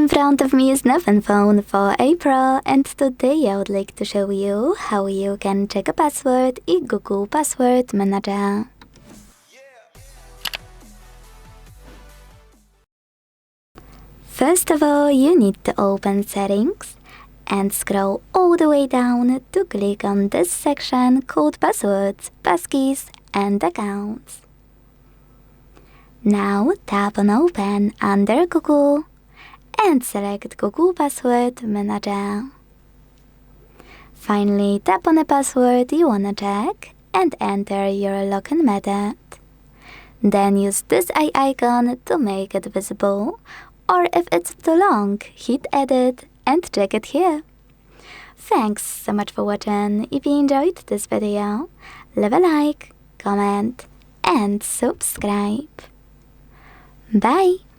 In front of me is Nothing Phone for April, and today I would like to show you how you can check a password in Google Password Manager. First of all, you need to open Settings and scroll all the way down to click on this section called Passwords, Passkeys and Accounts. Now tap on Open under Google and select Google Password Manager. Finally, tap on a password you wanna check and enter your login method. Then use this eye icon to make it visible, or if it's too long, hit Edit and check it here. Thanks so much for watching. If you enjoyed this video, leave a like, comment and subscribe. Bye!